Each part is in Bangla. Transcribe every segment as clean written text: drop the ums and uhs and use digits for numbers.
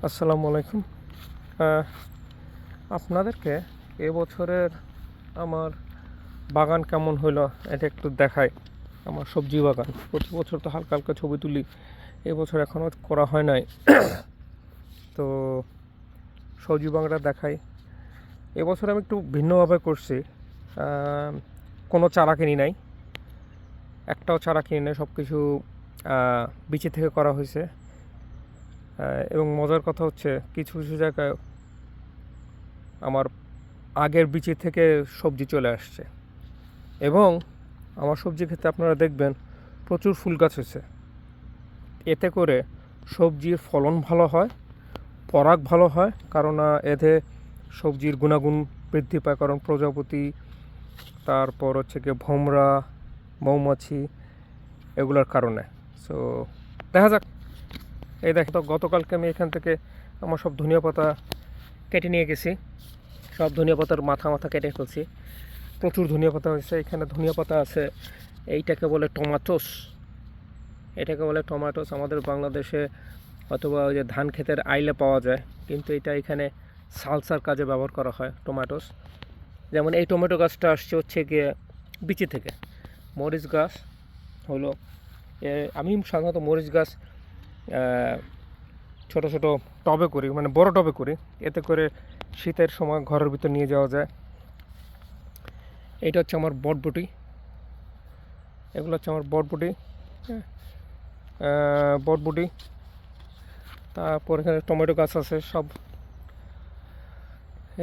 আসসালামু আলাইকুম। আহ, আপনাদেরকে এবছরের আমার বাগান কেমন হলো এটা একটু দেখাই। আমার সবজি বাগান প্রতি বছর তো হালকা হালকা ছবি তুলি, এবছর এখনও করা হয় নাই। তো সবজি বাগানটা দেখাই। এবছর আমি একটু ভিন্নভাবে করছি। আহ, কোনো চারা কিনি নাই, একটাও চারা কিনি নাই, সব কিছু বিচি থেকে করা হয়েছে। এবং মজার কথা হচ্ছে কিছু কিছু জায়গায় আমার আগের বীজের থেকে সবজি চলে আসছে। এবং আমার সবজি ক্ষেত্রে আপনারা দেখবেন প্রচুর ফুল গাছ হয়েছে। এতে করে সবজির ফলন ভালো হয়, পরাগ ভালো হয়, কারণ এতে সবজির গুণাগুণ বৃদ্ধি পায়, কারণ প্রজাপতি, তারপর হচ্ছে গিয়ে ভোমরা, মৌমাছি, এগুলোর কারণে। সো দেখা যাক। এই দেখো তো, গতকালকে আমি এখান থেকে আমার সব ধনিয়া পাতা কেটে নিয়ে গেছি, সব ধনিয়া পাতার মাথা মাথা কেটে ফেলছি। প্রচুর ধনিয়া পাতা হয়েছে। এখানে ধনিয়া পাতা আছে, এইটাকে বলে টমাটোস। এটাকে বলে টমাটোস। আমাদের বাংলাদেশে অথবা ওই যে ধান ক্ষেতের আইলে পাওয়া যায়, কিন্তু এটা এখানে সালসার কাজে ব্যবহার করা হয় টমাটোস। যেমন এই টমেটো গাছটা আসছে হচ্ছে গিয়ে বিচি থেকে। মরিচ গাছ হলো আমি সাধারণত মরিচ গাছ ছোট ছোট টবে করি, মানে বড় টবে করি, এতে করে শীতের সময় ঘরের ভিতর নিয়ে যাওয়া যায়। এইটা হচ্ছে আমার বটবটি, এগুলো হচ্ছে আমার বটবটি। হ্যাঁ, বটবটি। তারপর এখানে টমেটো গাছ আছে সব।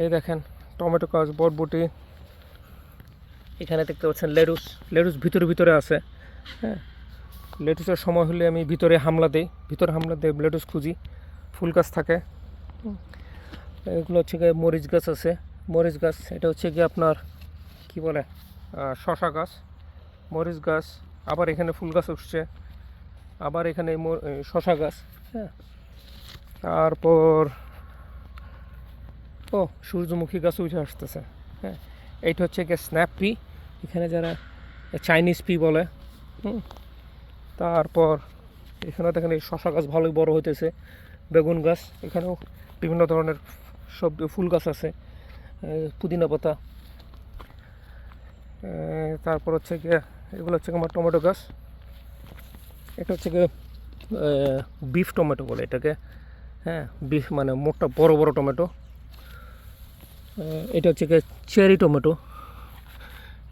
এই দেখেন টমেটো গাছ, বটবটি। এখানে দেখতে পাচ্ছেন লেটুস। লেটুস ভিতরে ভিতরে আছে। হ্যাঁ, লেটুসের সময় হলে আমি ভিতরে হামলা দিই, লেটুস খুঁজি, ফুল গাছ থাকে। এগুলো হচ্ছে গিয়ে মরিচ গাছ আছে। মরিচ গাছ, এটা হচ্ছে গিয়ে আপনার কি বলে শশা গাছ, মরিচ গাছ। আবার এখানে ফুল গাছ উঠছে, আবার এখানে শশা গাছ। হ্যাঁ, তারপর সূর্যমুখী গাছ উঠে আসতেছে। হ্যাঁ, এইটা হচ্ছে গিয়ে স্ন্যাপ পি, এখানে যারা চাইনিজ পি বলে। তারপর এখানে দেখেন এই শশা গাছ ভালোই বড় হইতেছে। বেগুন গাছ, এখানেও বিভিন্ন ধরনের সব ফুল গাছ আছে, পুদিনা পাতা। তারপর হচ্ছে গিয়ে এগুলো হচ্ছে আমার টমেটো গাছ। এটা হচ্ছে গিয়ে বিফ টমেটো বলে এটাকে। হ্যাঁ, বিফ মানে মোটা বড় বড় টমেটো। এটা হচ্ছে গিয়ে চেরি টমেটো।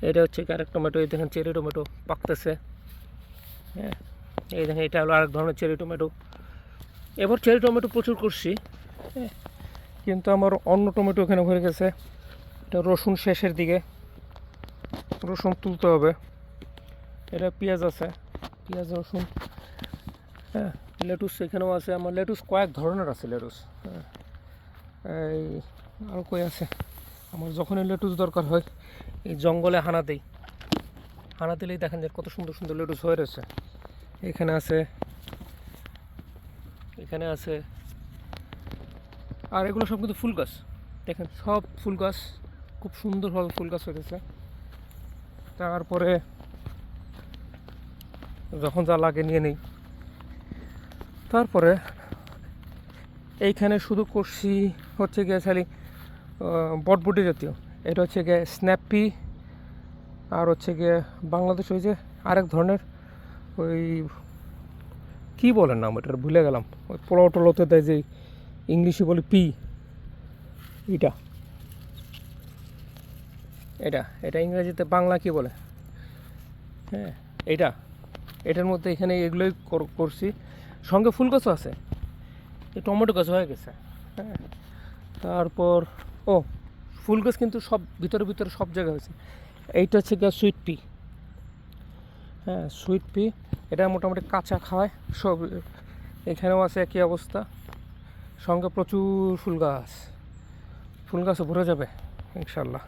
এটা হচ্ছে আরেক টমেটো। এই দেখেন চেরি টমেটো পাকতেছে। হ্যাঁ, এই দেখেন এটা হলো আরেক ধরনের চেরি টমেটো। এবার চেরি টমেটো প্রচুর করছি। হ্যাঁ, কিন্তু আমার অন্য টমেটো এখানে হয়ে গেছে। এটা রসুন শেষের দিকে, রসুন তুলতে হবে। এটা পেঁয়াজ আছে, পেঁয়াজ, রসুন। হ্যাঁ, লেটুস এখানেও আছে। আমার লেটুস কয়েক ধরনের আছে লেটুস। হ্যাঁ, এই আরও কই আছে। আমার যখনই লেটুস দরকার হয় এই জঙ্গলে হানা দিই, হানা দিলেই দেখেন যে কত সুন্দর সুন্দর লেটুস হয়ে রয়েছে। এখানে আছে, এখানে আছে। আর এগুলো সব কিন্তু ফুল গাছ, দেখেন সব ফুল গাছ, খুব সুন্দরভাবে ফুল গাছ হয়েছে। তারপরে যখন যা লাগে নিয়ে নেই। তারপরে এইখানে শুধু করছি হচ্ছে গিয়ে খালি বটবটি জাতীয়। এটা হচ্ছে গিয়ে স্ন্যাপি। আর হচ্ছে গিয়ে বাংলাদেশ ওই যে আরেক ধরনের ওই কী বলেন নাম, ওটার ভুলে গেলাম। ওই পোলাও টোলাওতে দেয় যে ইংলিশে বলি পি, এটা এটা এটা ইংরেজিতে বাংলা কি বলে। হ্যাঁ, এইটা, এটার মধ্যে এখানে এগুলোই করছি। সঙ্গে ফুল গাছও আছে, এই টমেটো গাছ হয়ে গেছে। হ্যাঁ, তারপর ফুল গাছ কিন্তু সব ভিতরে ভিতরে সব জায়গায় হয়েছে। এইটা হচ্ছে গিয়ে সুইট পি। হ্যাঁ, সুইট পি, এটা মোটামুটি কাঁচা খাওয়ায় সব। এখানেও আছে একই অবস্থা, সঙ্গে প্রচুর ফুল গাছ। ফুল গাছও ভরে যাবে ইনশাল্লাহ।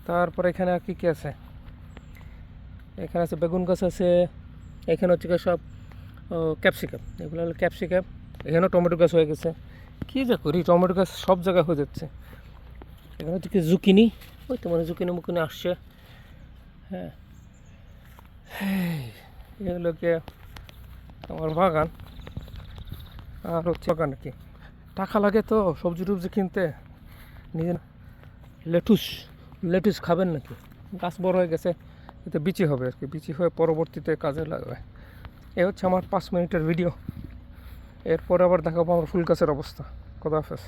তারপর এখানে আর কী কী আছে, এখানে আছে বেগুন গাছ আছে। এখানে হচ্ছে গিয়ে সব ক্যাপসিকাম, এগুলো হলো ক্যাপসিকাম। এখানেও টমেটো গাছ হয়ে গেছে। কী যা করি, টমেটো গাছ সব জায়গায় হয়ে যাচ্ছে। এখানে হচ্ছে কি জুকিনি, ওই তো মানে জুকিনি মুকিনি আসছে। হ্যাঁ, এগুলোকে আমার বাগান। আর হচ্ছে বাগান কি টাকা লাগে তো সবজি টবজি কিনতে। নিজে লেটুস লেটুস খাবেন নাকি? গাছ বড় হয়ে গেছে, এতে বিচি হবে আর কি, বিচি হয়ে পরবর্তীতে কাজে লাগবে। এ হচ্ছে আমার 5 মিনিটের ভিডিও। এরপরে আবার দেখাবো আমার ফুল গাছের অবস্থা। খোদা হাফেজ।